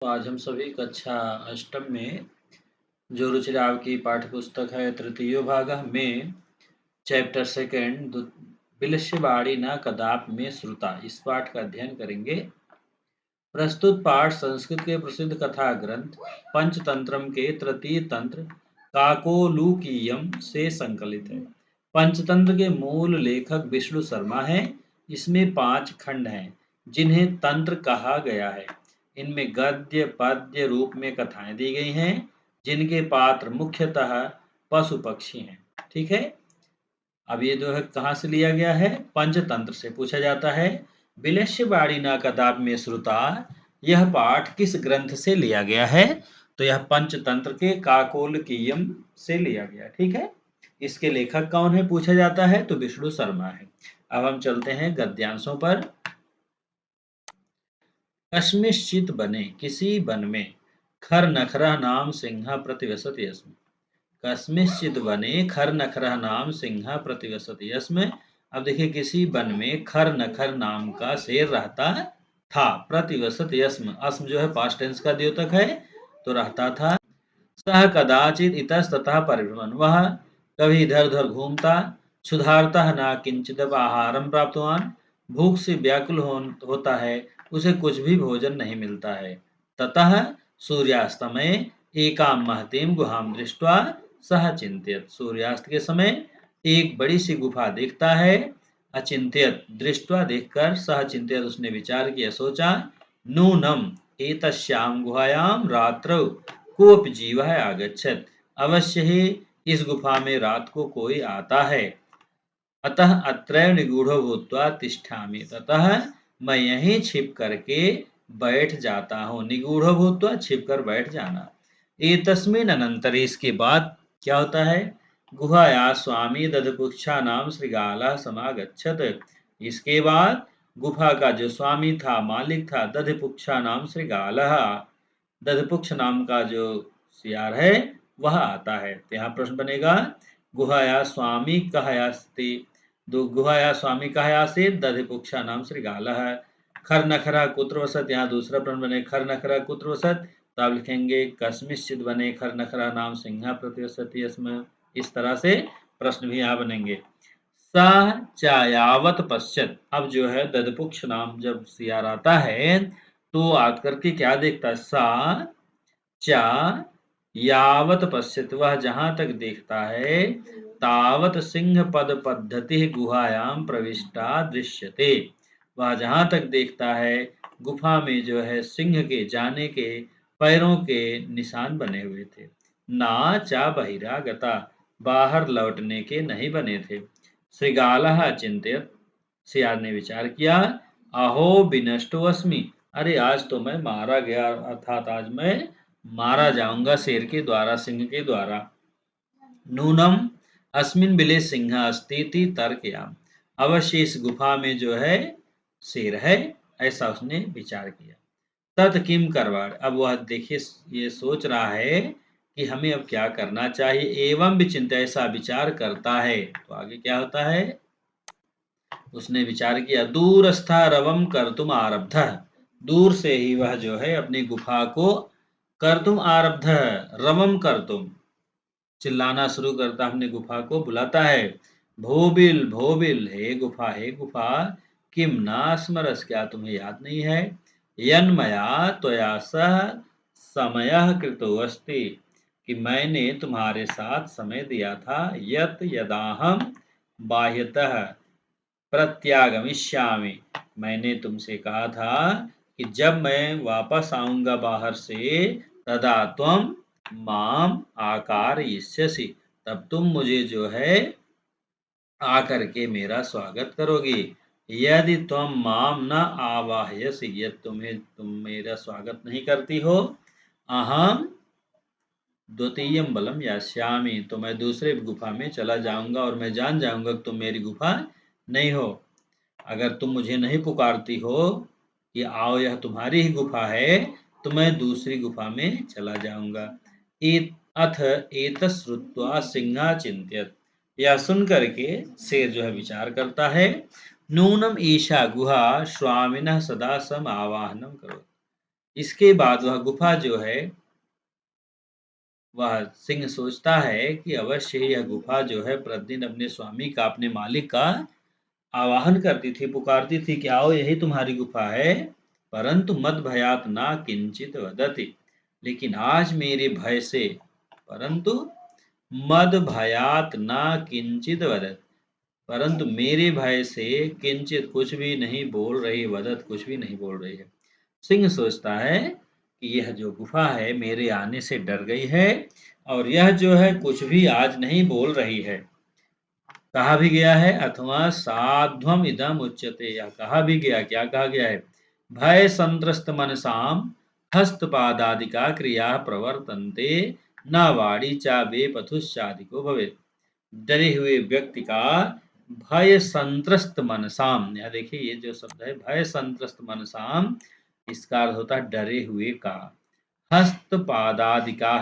तो आज हम सभी कक्षा अष्टम में जो रुचिराव की पाठ्य पुस्तक है तृतीयो भाग में चैप्टर सेकेंड बिलश्यवाड़ी न कदाप में श्रुता इस पाठ का अध्ययन करेंगे। प्रस्तुत पाठ संस्कृत के प्रसिद्ध कथा ग्रंथ पंचतंत्रम के तृतीय तंत्र काकोलुकीयम से संकलित है। पंचतंत्र के मूल लेखक विष्णु शर्मा हैं। इसमें 5 खंड हैं जिन्हें तंत्र कहा गया है। इनमें गद्य पद्य रूप में कथाएं दी गई हैं जिनके पात्र मुख्यतः पशु पक्षी हैं। ठीक है। अब ये जो है कहाँ से लिया गया है? पंचतंत्र से। पूछा जाता है बिलश्यवाड़ी न कदाप में श्रुता, यह पाठ किस ग्रंथ से लिया गया है? तो यह पंचतंत्र के काकोलकीयम से लिया गया। ठीक है। इसके लेखक कौन है पूछा जाता है? तो विष्णु शर्मा है। अब हम चलते हैं गद्यांशों पर। कस्मिंश्चित् बने, किसी वन में, खर नखरः नाम सिंह प्रतिवसति यस्म। कस्मिंश्चित् वने खर नखरः नाम सिंह प्रतिवसति यस्म। अब देखिए किसी वन में खर नखर नाम का शेर रहता था। प्रतिवसति यस्म, अस्म जो है पास्ट टेंस का द्योतक है तो रहता था। सह कदाचित इतस्ततः परिभ्रमन्, वह कभी इधर उधर घूमता। क्षुधार्तः न किंचिद आहारम प्राप्तवान, भूख से व्याकुल होता है, उसे कुछ भी भोजन नहीं मिलता है। ततः सूर्यास्तमय एकाम महतीम गुहाम दृष्ट्वा सह चिंत्यत, सूर्यास्त के समय एक बड़ी सी गुफा देखता है। अचिंत्यत, दृष्ट्वा देखकर, सह चिंत्यत उसने विचार किया, सोचा, नूनम एतस्याम गुहायाम रात्रौ कोऽपि जीवः आगच्छत्, अवश्य ही इस गुफा में रात को कोई आता है। अतः अत्रैव निगूढ़ो भूत्वा तिष्ठामि, अतः मैं यहीं छिप करके बैठ जाता हूँ। निगूढ़ो भूत्वा, छिप कर बैठ जाना। एतस्मिन् अनन्तरे, इसके बाद क्या होता है? गुहाया स्वामी दधपुच्छा नाम श्रृगालः समागच्छत्। इसके बाद गुफा का जो स्वामी था, मालिक था, दधपुच्छा नाम श्रृगालः, दधपुक्ष नाम का जो सियार है वह आता है। तो यहाँ प्रश्न बनेगा गुहाया स्वामी कहयास्ति, गुहाया स्वामी कहयासि दधिपुक्षा नाम श्रृगालः। खर नखरा कुत्र वसत, यहाँ दूसरा प्रश्न बने खर नखरा कुत्र वसत, तो आप लिखेंगे कस्मिंश्चित् वने खर नखरा नाम सिंह प्रतिवसति यस्म। इस तरह से प्रश्न भी यहाँ बनेंगे। स चायावत पश्चात, अब जो है दधपुक्ष नाम जब सियार आता है तो आकर के क्या देखता है? सा चा यावत पश्यत, वह जहां तक देखता है, तावत सिंह पद पद्धति गुहायाम प्रविष्टा दृश्यते, वह जहां तक देखता है गुफा में जो है सिंह के जाने के पैरों के निशान बने हुए थे। ना चा बहिरागता, बाहर लौटने के नहीं बने थे। श्रृगालः अचिंत्यत, सियार ने विचार किया, अहो विनष्टो अस्मि, अरे आज तो मैं मारा गया, अर्थात आज मैं मारा जाऊंगा शेर के द्वारा, सिंह के द्वारा। नूनम अस्मिन बिले सिंह अस्ति तर्कयाम, अवश्य इस गुफा में जो है शेर है, ऐसा उसने विचार किया। तत् किम करवाड़, अब वह देखिए ये सोच रहा है कि हमें अब क्या करना चाहिए। एवं विचिंत, ऐसा विचार करता है तो आगे क्या होता है? उसने विचार किया, दूरस्था रवम कर्तुम आरब्ध, दूर से ही वह जो है अपनी गुफा को कर्तुम आरब्ध, रवम कर्तुम, चिल्लाना शुरू करता, अपनी गुफा को बुलाता है। भोबिल भोबिल, हे गुफा हे गुफा, किम ना स्मरस, क्या तुम्हें याद नहीं है? यन्मया त्वया सह समयः कृतो अस्ति, कि मैंने तुम्हारे साथ समय दिया था। यत यदाहम बाह्यतः प्रत्यागमिष्यामि, मैंने तुमसे कहा था कि जब मैं वापस आऊंगा बाहर से, तदा त्वम माम आकारयिष्यसि, तब तुम मुझे जो है आकर के मेरा स्वागत करोगी। यदि तुम माम न आवाहयसि, यदि तुम मेरा स्वागत नहीं करती हो, अहम द्वितीयम बलम यास्यामि, तो मैं दूसरे गुफा में चला जाऊंगा और मैं जान जाऊंगा कि तुम मेरी गुफा नहीं हो। अगर तुम मुझे नहीं पुकारती हो कि आओ यह तुम्हारी ही गुफा है, तो मैं दूसरी गुफा में चला जाऊंगा। अथ एतश्रुत्वा सिंहा चिंत्यत, यह सुन करके शेर जो है विचार करता है। नूनम ईशा गुहा स्वामिनः सदा सम आवाहनम करो, इसके बाद वह गुफा जो है, वह सिंह सोचता है कि अवश्य ही यह गुफा जो है प्रतिदिन अपने स्वामी का, अपने मालिक का आवाहन करती थी, पुकारती थी कि आओ यही तुम्हारी गुफा है। परंतु मद भयात ना किंचित वदति, लेकिन आज मेरे भय से, परंतु मद भयात ना किंचित वदत, परंतु मेरे भय से किंचित कुछ भी नहीं बोल रही, वदत कुछ भी नहीं बोल रही है। सिंह सोचता है कि यह जो गुफा है मेरे आने से डर गई है और यह जो है कुछ भी आज नहीं बोल रही है। कहा भी गया है अथवा साध्वम इदम उच्यते, या कहा भी गया, क्या कहा गया है, भय संत्रस्त मनसाम हस्तपादादिका क्रिया प्रवर्तन्ते न वाणी चा वे पथुश्चादिको भवे। डरे हुए व्यक्ति का भय संत्रस्त मनसाम, यह देखिए ये जो शब्द है भय संत्रस्त मनसाम, इसका अर्थ होता है डरे हुए का। हस्त पादादिका,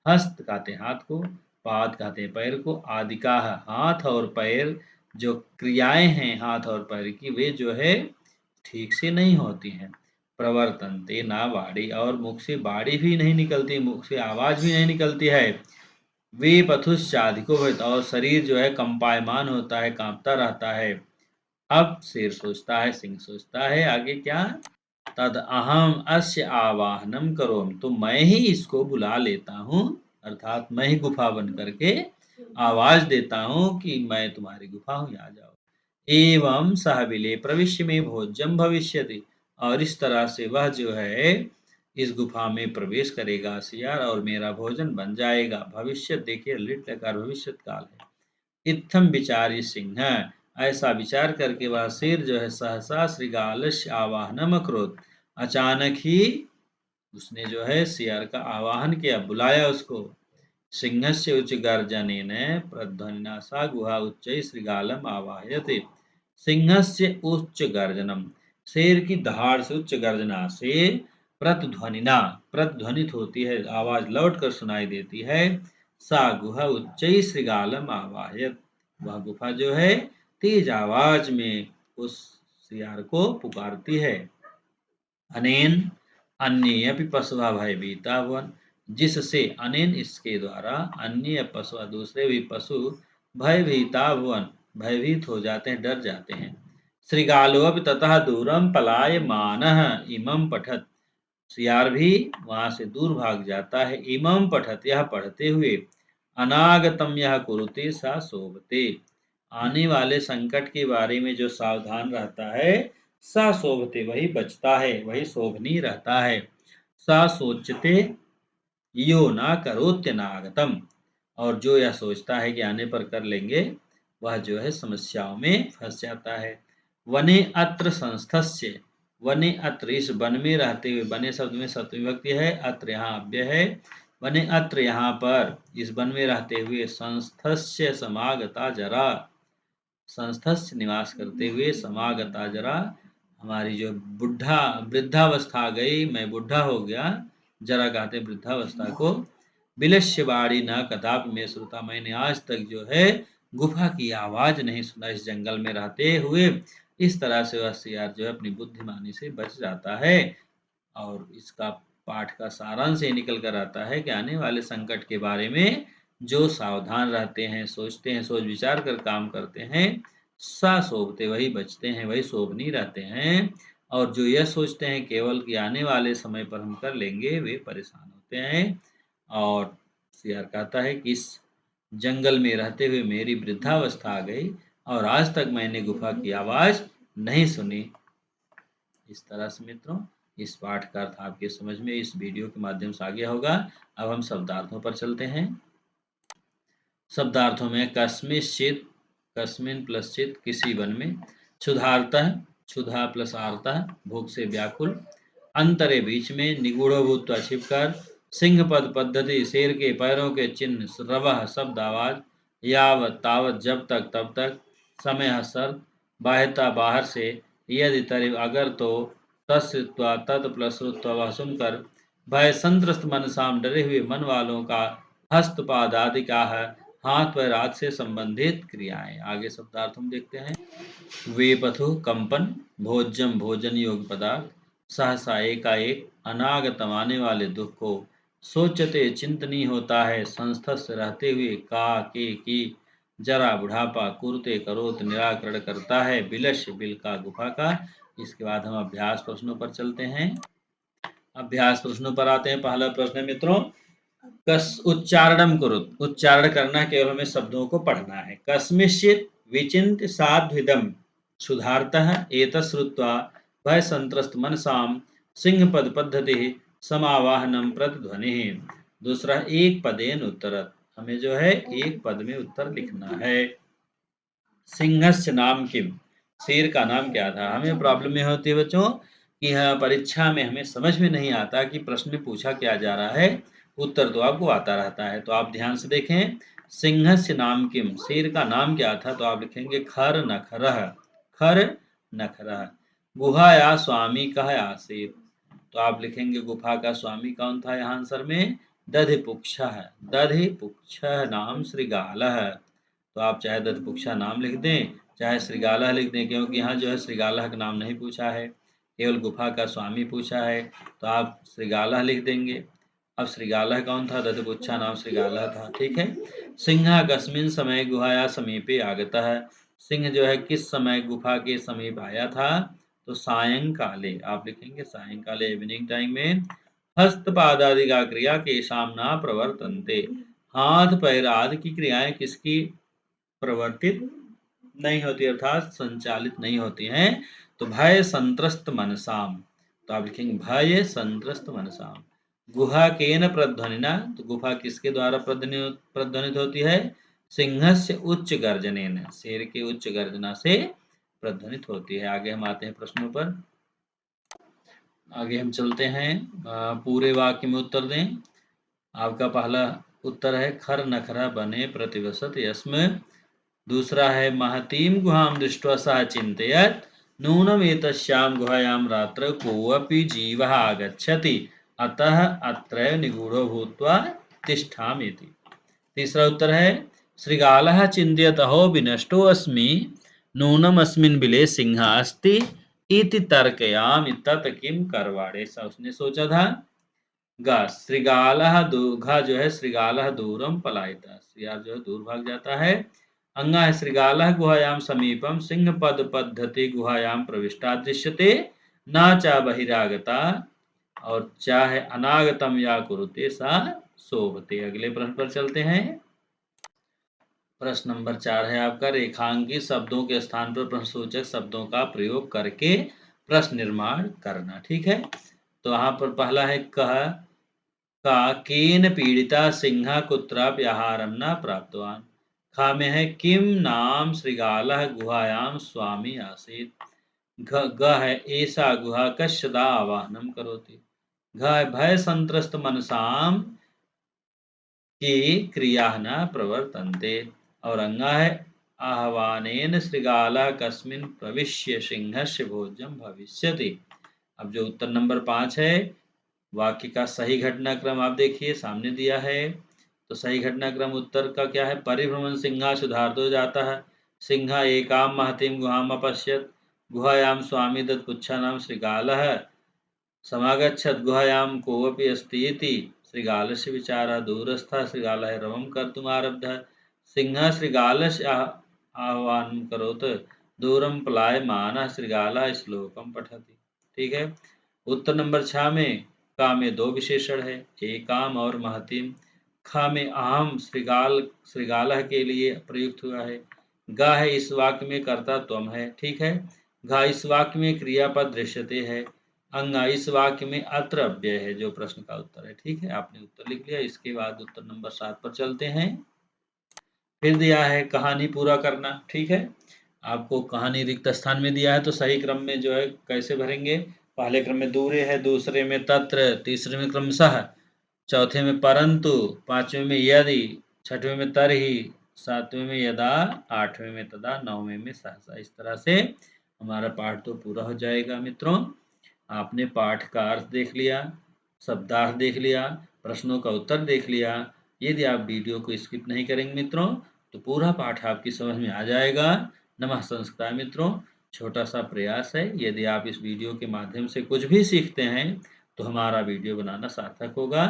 हस्त कहते हैं हाथ को, पाद कहते हैं पैर को, आदिका हाथ और पैर, जो क्रियाएं हैं हाथ और पैर की, वे जो है ठीक से नहीं होती हैं। प्रवर्तनते ना वाणी, और मुख से बाड़ी भी नहीं निकलती, मुख से आवाज भी नहीं निकलती है। वे पथुश्चाधिको भवेत्, और शरीर जो है कंपायमान होता है, कांपता रहता है। अब शेर सोचता है, सिंह सोचता है आगे क्या, तद अहम अस्य आवाहनम करोमि, तो मैं ही इसको बुला लेता हूँ, अर्थात मैं ही गुफा बन करके आवाज देता हूँ कि मैं तुम्हारी गुफा हूँ, आ जाओ। एवं सहबिले प्रविश्य में भोज्यम भविष्यति, और इस तरह से वह जो है इस गुफा में प्रवेश करेगा सियार, और मेरा भोजन बन जाएगा। भविष्य देखिए लिट लकार भविष्य काल है। इत्थम विचारी सिंह, ऐसा विचार करके वह शेर जो है सहसा श्रृगालस्य आवाहनम अकरोत्, अचानक ही उसने जो है सियार का आवाहन किया, बुलाया उसको। सिंहस्य उच्च गर्जनेन प्रध्वनिना सा गुहा उच्चैः श्रृगालम आवाहयते। सिंहस्य उच्च गर्जनम, शेर की दहाड़ से, उच्च गर्जना से, प्रतिध्वनिना, प्रतिध्वनित होती है, आवाज लौट कर सुनाई देती है। सा गुहा उच्चैः श्रृगालम आवाहयत, वह गुफा जो है तेज आवाज में उस सियार को पुकारती है। अनेन अन्य अपि पशुआ भयभीता हुवन, जिससे अनेन इसके द्वारा अन्य पशु, दूसरे भी पशु भयभीता हुवन, भयभीत हो जाते हैं, डर जाते हैं। श्रृगालोऽपि ततः दूरम पलायमानः इमं पठत, सियार भी वहां से दूर भाग जाता है। इमं पठत, यह पढ़ते हुए, अनागतम यह कुरुते सा शोभते, आने वाले संकट के बारे में जो सावधान रहता है, सा शोभते, वही बचता है, वही शोभनीय रहता है। सा सोचते यो ना करोत्यनागतम, और जो यह सोचता है कि आने पर कर लेंगे, वह जो है समस्याओं में फंस जाता है। वने अत्र संस्थस्य, वने अत्र, इस वन में रहते हुए, वने शब्द में सप्तमी विभक्ति है, अत्र यहाँ अव्यय है। वने अत्र यहाँ पर, इस वन में रहते हुए, संस्थस्य समागता जरा, संस्थस्य निवास करते हुए, समागता जरा, हमारी जो बुढ़ा वृद्धावस्था आ गई, मैं बुढ़ा हो गया, जरा कहते वृद्धावस्था को। विलस्य बाड़ी न कदापि में श्रुता, मैंने आज तक जो है गुफा की आवाज नहीं सुना इस जंगल में रहते हुए। इस तरह से वह सियार जो है अपनी बुद्धिमानी से बच जाता है। और इसका पाठ का सारांश ये निकल कर आता है कि आने वाले संकट के बारे में जो सावधान रहते हैं, सोचते हैं, सोच विचार कर काम करते हैं, सा शोभते, वही बचते हैं, वही शोभनीय रहते हैं। और जो यह सोचते हैं केवल कि आने वाले समय पर हम कर लेंगे, वे परेशान होते हैं। और सियार कहता है कि इस जंगल में रहते हुए मेरी वृद्धावस्था आ गई और आज तक मैंने गुफा की आवाज नहीं सुनी। इस तरह से मित्रों, इस पाठ का अर्थ आपके समझ में इस वीडियो के माध्यम से आ गया होगा। अब हम शब्दार्थों पर चलते हैं। शब्दार्थों में कस्मिंश्चित्, कस्मिन् प्लस चित्, किसी वन में, क्षुधार्तः, क्षुधा प्लस आर्तः, भूख से व्याकुल, अंतरे बीच में, निगूढ़ भूत्वा छिपकर, सिंह पद पद्धति, शेर के पैरों के चिन्ह, रवह शब्द आवाज, यावत तावत जब तक तब तक, समय सर्द, बाह्यता बाहर से, यदि तरि अगर तो, तस्त्वा तत् प्लस रुत्वा वह सुनकर, भय संत्रस्त मन साम डरे हुए मन वालों का, हस्तपाद आदि का है, हाथ पैर आदि से संबंधित क्रियाएं। आगे शब्दार्थ हम देखते हैं। वे पथु कंपन, भोज्यम भोजन योग्य पदार्थ, सहसा एकाएक अनागतम आने वाले दुख को सोचते चिंतनीय होता है। संस्थस्थ रहते हुए का के की जरा बुढ़ापा कुरते करोत निराकरण करता है बिलश बिल का गुफा का। इसके बाद हम अभ्यास प्रश्नों पर चलते हैं। अभ्यास प्रश्नों पर आते हैं। पहला प्रश्न है मित्रों, कस उच्चारणम कुरुत, उच्चारण करना, केवल हमें शब्दों को पढ़ना है। कस्मिश्चित विचिन्त्य साध्विदम सुधारतः एतत् श्रुत्वा भय संत्रस्त मनसाम सिंह पद पद्धति समावाहनम प्रतिध्वनिः। दूसरा, एक पदेन उत्तरत, हमें जो है एक पद में उत्तर लिखना है। सिंहस्य नाम किम, शेर का नाम क्या था। हमें प्रॉब्लम ये होती है बच्चों कि हाँ, परीक्षा में हमें समझ में नहीं आता कि प्रश्न में पूछा क्या जा रहा है, उत्तर तो आपको आता रहता है। तो आप ध्यान से देखें, सिंहस्य नाम किम, शेर का नाम क्या था, तो आप लिखेंगे खर नखरह, खर नखरह। गुहाया स्वामी कह आसीत, तो आप लिखेंगे गुफा का स्वामी कौन था यहाँ आंसर में, दधिपुक्षः, दधिपुक्षः नाम श्रीगालः। तो आप चाहे दधिपुक्षा नाम लिख दें, चाहे श्रीगालः लिख दें, क्योंकि यहाँ जो है श्रीगालः का नाम नहीं पूछा है, केवल गुफा का स्वामी पूछा है, तो आप श्रीगालः लिख देंगे। अब श्रीगालः कौन था, दधिपुच्छा नाम श्रीगालः था। ठीक है। सिंह कस्मिन समय गुहाया समीपे आगतः, सिंह जो है किस समय गुफा के समीप आया था, तो सायंकाले, आप लिखेंगे सायंकाले, इवनिंग टाइम में। हस्तपादादि का क्रिया के सामना प्रवर्तनते, हाथ पैर आदि की क्रियाएं किसकी प्रवर्तित नहीं होती, अर्थात संचालित नहीं होती हैं, तो भय संत्रस्त मनसाम, तो आप लिखेंगे भय संत्रस्त मनसाम। गुहा केन प्रध्वनिना, तो गुफा किसके द्वारा प्रध्वनित होती है, सिंहस्य उच्च गर्जनेन, शेर के उच्च गर्जना से प्रध्वनित होती है। आगे हम आते हैं प्रश्नों पर। आगे हम चलते हैं, पूरे वाक्य में उत्तर दें। आपका पहला उत्तर है खर नखरा बने प्रतिवसत यस्म। दूसरा है महतीम गुहां दृष्ट्वा सः चिन्तयत् नूनम् एतस्यां गुहायां रात्रौ कोऽपि जीवः आगच्छति अतः अत्रैव निगूढो भूत्वा तिष्ठामीति। तीसरा उत्तर है श्रीगालः चिन्तयत् अहो विनष्टो अस्मि नूनम् अस्मिन् बिले सिंहः अस्ति इति तर्कयामि तत् किं करवाणे। ऐसा उसने सोचा था। गा श्रीगालः घा जो है श्रीगालः दूरम पलायिता, श्रीगाल जो है दूर भाग जाता है। अंगा है श्रीगालः गुहायां समीपम सिंह पद पद्धति गुहायां प्रविष्टा दृश्यते ना चा बहिरागता, और चा है अनागतम या कुरुते सा शोभते। अगले प्रश्न पर चलते हैं। प्रश्न नंबर 4 है आपका, रेखांकित शब्दों के स्थान पर प्रश्नसूचक शब्दों का प्रयोग करके प्रश्न निर्माण करना। ठीक है। तो यहाँ पर पहला है कह का केन पीड़िता सिंह कुत्रापि आहारम न प्राप्तवान। खा में है किम नाम श्रीगालः गुहायां स्वामी आसीत्। ग है ऐसा गुहा कश्यदा आवाहनम करोति। घ है भय संत्रस्त मनसाम की क्रिया न प्रवर्तन्ते, और अंगा है आह्वानेन श्रीगालः कस्मिन् प्रविश्य सिंहस्य भोज्यं भविष्यति। अब जो उत्तर नंबर 5 है, वाक्य का सही घटनाक्रम आप देखिए सामने दिया है। तो सही घटनाक्रम उत्तर का क्या है, परिभ्रमण सिंहा सुधार्तो जाता है, सिंह एकाम महतीम गुहाम अपश्यत, गुहायाम स्वामी दत्पुच्छा नाम श्रीगालः समागच्छत् गुहायां कोऽपि अस्ति इति श्रीगालस्य विचारः, दूरस्थः श्रीगालः रवं कर्तुम् आरब्धः, सिंहः श्रीगालस्य आह्वानं करोत्, दूरं पलायमानः श्रीगालः श्लोकं पठति। ठीक है। उत्तर नंबर 6 में का में दो विशेषण है, एकाम और महतीम। खा में अहम श्रीगालः के लिए प्रयुक्त हुआ है। गा है इस वाक्य में कर्ता त्वम है। ठीक है। घा इस वाक्य में क्रियापद दृश्यते है। अंगा इस वाक्य में अत्र अव्यय है, जो प्रश्न का उत्तर है। ठीक है, आपने उत्तर लिख लिया। इसके बाद उत्तर नंबर 7 पर चलते हैं। फिर दिया है कहानी पूरा करना। ठीक है, आपको कहानी रिक्त स्थान में दिया है, तो सही क्रम में जो है कैसे भरेंगे, पहले क्रम में दूरे है, दूसरे में तत्र, तीसरे में क्रमशः, चौथे में परंतु, पांचवें में यदि, छठवें में तरही, सातवें में यदा, आठवें में तदा, नौवें में सहसा। इस तरह से हमारा पाठ तो पूरा हो जाएगा। मित्रों, आपने पाठ का अर्थ देख लिया, शब्दार्थ देख लिया, प्रश्नों का उत्तर देख लिया। यदि आप वीडियो को स्किप नहीं करेंगे मित्रों, तो पूरा पाठ आपकी समझ में आ जाएगा। नमः संस्कार मित्रों, छोटा सा प्रयास है। यदि आप इस वीडियो के माध्यम से कुछ भी सीखते हैं तो हमारा वीडियो बनाना सार्थक होगा।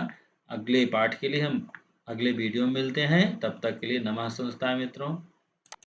अगले पाठ के लिए हम अगले वीडियो में मिलते हैं। तब तक के लिए नमः संस्था मित्रों।